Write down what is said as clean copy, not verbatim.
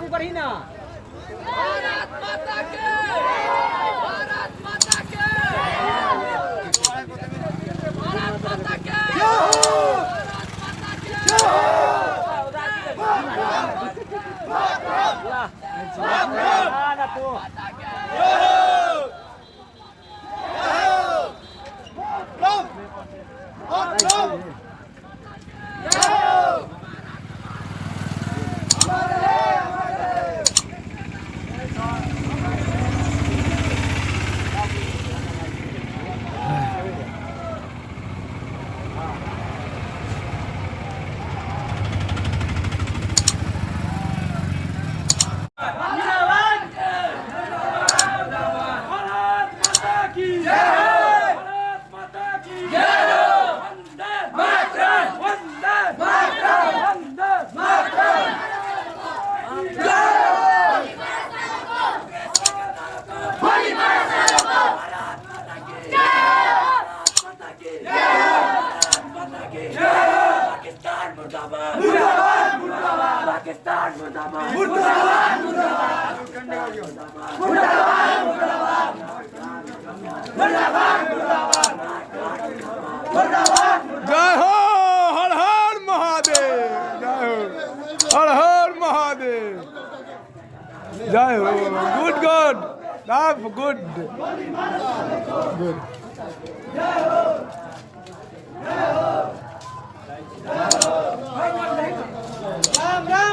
आगे बढ़ी ना। भारत माता की भारत माता की भारत माता की भारत माता की ना तू पाकिस्तान मुर्दाबाद जय हो हर हर महादेव जय हो हर हर महादेव जय हो good good good good Ram Ram